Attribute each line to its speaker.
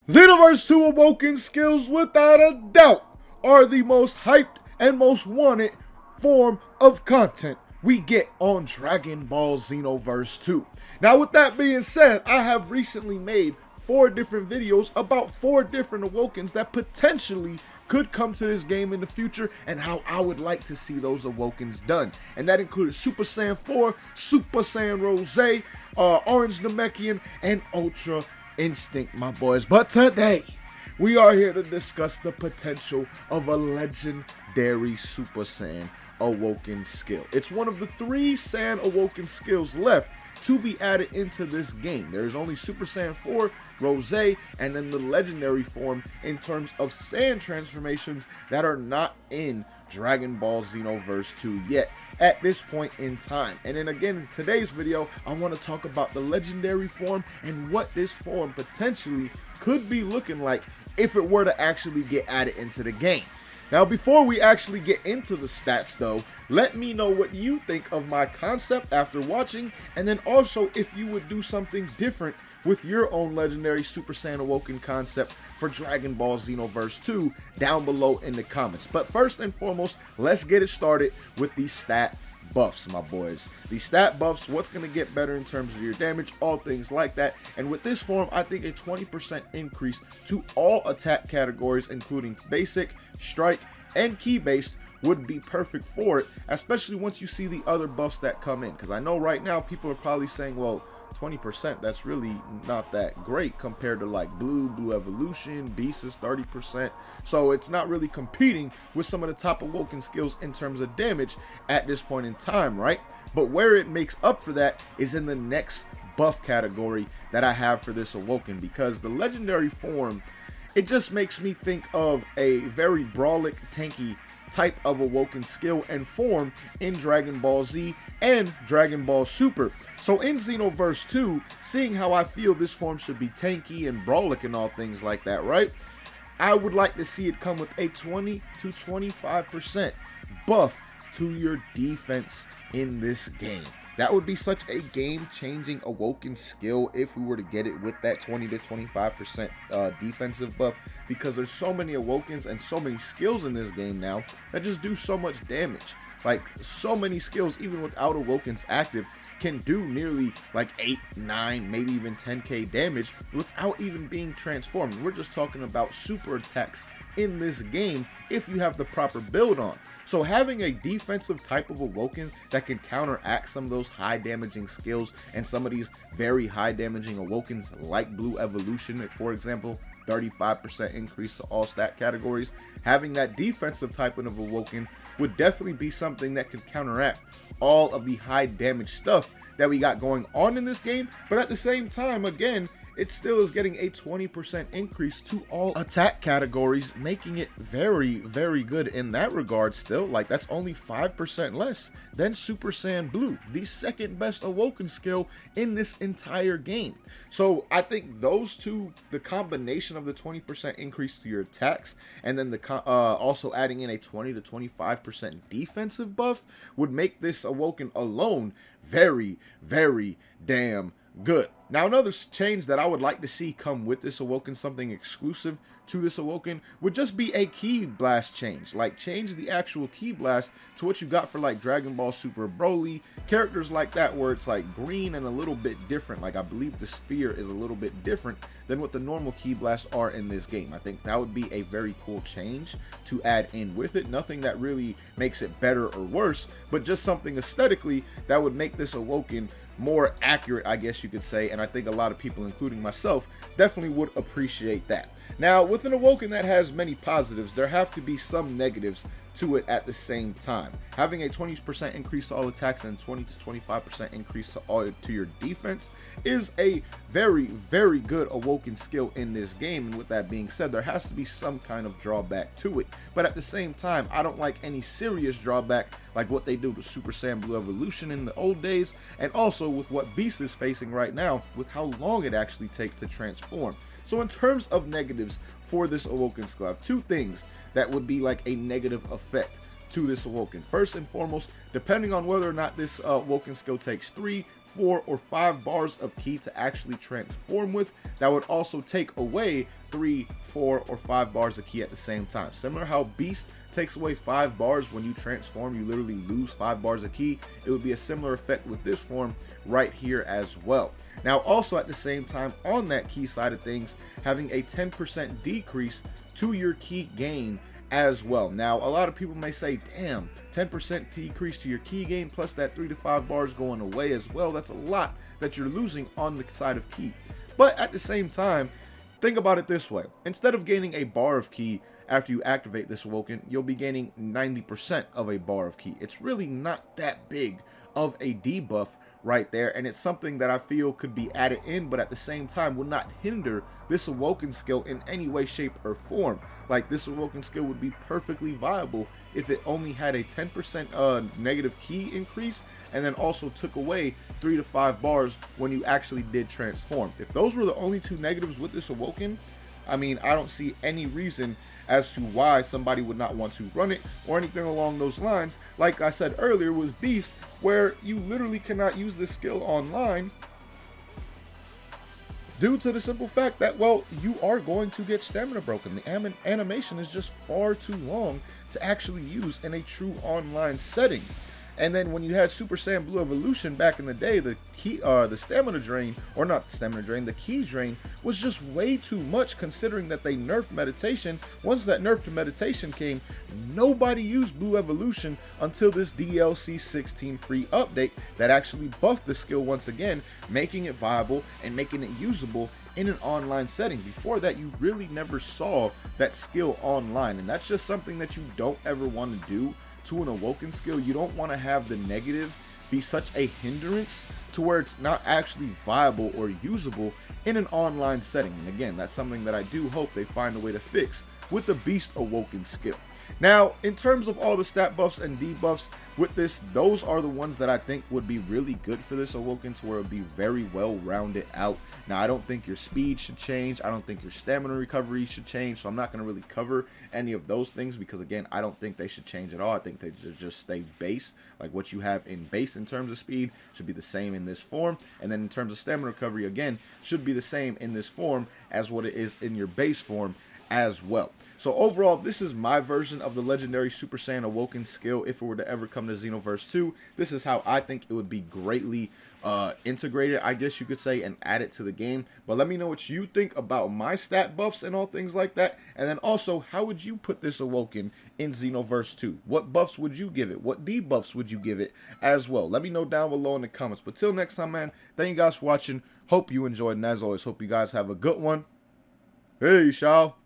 Speaker 1: Xenoverse 2 Awoken skills, without a doubt, are the most hyped and most wanted form of content we get on Dragon Ball Xenoverse 2. Now, with that being said, I have recently made 4 different videos about 4 different Awokens that potentially could come to this game in the future and how I would like to see those Awokens done. And that included Super Saiyan 4, Super Saiyan Rose, Orange Namekian, and Ultra Instinct, my boys. But today, we are here to discuss the potential of a legendary Super Saiyan Awoken skill. It's one of the 3 Saiyan Awoken skills left to be added into this game. There's only Super Saiyan 4, Rose, and then the legendary form in terms of Saiyan transformations that are not in Dragon Ball Xenoverse 2 yet at this point in time. And then again, in today's video, I want to talk about the legendary form and what this form potentially could be looking like if it were to actually get added into the game. Now, before we actually get into the stats though, let me know what you think of my concept after watching, and then also if you would do something different with your own legendary Super Saiyan Awoken concept for Dragon Ball Xenoverse 2 down below in the comments. But first and foremost, let's get it started with the stat buffs, my boys. The stat buffs, what's going to get better in terms of your damage, all things like that. And with this form, I think a 20% increase to all attack categories, including basic, strike, and key based, would be perfect for it, especially once you see the other buffs that come in. Because I know right now people are probably saying, well, 20%, that's really not that great compared to like Blue Evolution, Beast is 30%. So it's not really competing with some of the top Awoken skills in terms of damage at this point in time, right? But where it makes up for that is in the next buff category that I have for this Awoken, because the legendary form, it just makes me think of a very brawlic, tanky type of Awoken skill and form in Dragon Ball Z and Dragon Ball Super. So in Xenoverse 2, seeing how I feel this form should be tanky and brawlic and all things like that, right? I would like to see it come with a 20 to 25% buff to your defense in this game. That would be such a game-changing Awoken skill if we were to get it with that 20 to 25% defensive buff, because there's so many Awokens and so many skills in this game now that just do so much damage. Like, so many skills, even without Awokens active, can do nearly like 8, 9, maybe even 10k damage without even being transformed. We're just talking about super attacks in this game if you have the proper build on. So having a defensive type of Awoken that can counteract some of those high damaging skills and some of these very high damaging Awokens like Blue Evolution, for example, 35% increase to all stat categories, having that defensive type of Awoken would definitely be something that could counteract all of the high damage stuff that we got going on in this game. But at the same time, again, it still is getting a 20% increase to all attack categories, making it very, very good in that regard still. Like, that's only 5% less than Super Saiyan Blue, the second best Awoken skill in this entire game. So I think those two, the combination of the 20% increase to your attacks and then the also adding in a 20 to 25% defensive buff would make this Awoken alone very, very damn good. Now, another change that I would like to see come with this Awoken, something exclusive to this Awoken, would just be a ki blast change. Like, change the actual ki blast to what you got for like Dragon Ball Super Broly, characters like that, where it's like green and a little bit different. Like, I believe the sphere is a little bit different than what the normal ki blasts are in this game. I think that would be a very cool change to add in with it. Nothing that really makes it better or worse, but just something aesthetically that would make this Awoken more accurate, I guess you could say, and I think a lot of people, including myself, definitely would appreciate that. Now, with an Awoken that has many positives, there have to be some negatives to it at the same time. Having a 20% increase to all attacks and 20 to 25% increase to your defense is a very, very good Awoken skill in this game. And with that being said, there has to be some kind of drawback to it. But at the same time, I don't like any serious drawback like what they do to Super Saiyan Blue Evolution in the old days, and also with what Beast is facing right now with how long it actually takes to transform. So in terms of negatives for this Awoken skill, I have 2 things that would be like a negative effect to this Awoken. First and foremost, depending on whether or not this Awoken skill takes 3, 4 or 5 bars of ki to actually transform with. That would also take away 3, 4, or 5 bars of ki at the same time. Similar how Beast takes away 5 bars when you transform, you literally lose 5 bars of ki. It would be a similar effect with this form right here as well. Now also at the same time, on that ki side of things, having a 10% decrease to your ki gain as well. Now a lot of people may say, damn, 10% decrease to your ki gain plus that 3 to 5 bars going away as well. That's a lot that you're losing on the side of ki. But at the same time, think about it this way. Instead of gaining a bar of ki after you activate this Awoken, you'll be gaining 90% of a bar of ki. It's really not that big of a debuff right there, and it's something that I feel could be added in, but at the same time will not hinder this Awoken skill in any way, shape, or form. Like, this Awoken skill would be perfectly viable if it only had a 10% negative ki increase, and then also took away 3 to 5 bars when you actually did transform. If those were the only 2 negatives with this Awoken, I mean, I don't see any reason as to why somebody would not want to run it or anything along those lines. Like I said earlier with Beast, where you literally cannot use this skill online due to the simple fact that, well, you are going to get stamina broken. The animation is just far too long to actually use in a true online setting. And then when you had Super Saiyan Blue Evolution back in the day, the stamina drain, or not stamina drain, the ki drain was just way too much, considering that they nerfed meditation. Once that nerf to meditation came, nobody used Blue Evolution until this DLC 16 free update that actually buffed the skill once again, making it viable and making it usable in an online setting. Before that, you really never saw that skill online, and that's just something that you don't ever want to do to an Awoken skill. You don't want to have the negative be such a hindrance to where it's not actually viable or usable in an online setting. And again, that's something that I do hope they find a way to fix with the Beast Awoken skill. Now, in terms of all the stat buffs and debuffs with this, those are the ones that I think would be really good for this Awoken, to where it would be very well rounded out. Now, I don't think your speed should change. I don't think your stamina recovery should change. So I'm not going to really cover any of those things because, again, I don't think they should change at all. I think they should just stay base. Like what you have in base in terms of speed should be the same in this form. And then in terms of stamina recovery, again, should be the same in this form as what it is in your base form as well. So overall, this is my version of the legendary Super Saiyan Awoken skill. If it were to ever come to Xenoverse 2, this is how I think it would be greatly integrated, I guess you could say, and added to the game. But let me know what you think about my stat buffs and all things like that. And then also, how would you put this Awoken in Xenoverse 2? What buffs would you give it? What debuffs would you give it as well? Let me know down below in the comments. But till next time, man, thank you guys for watching. Hope you enjoyed, and as always, hope you guys have a good one. Hey, y'all.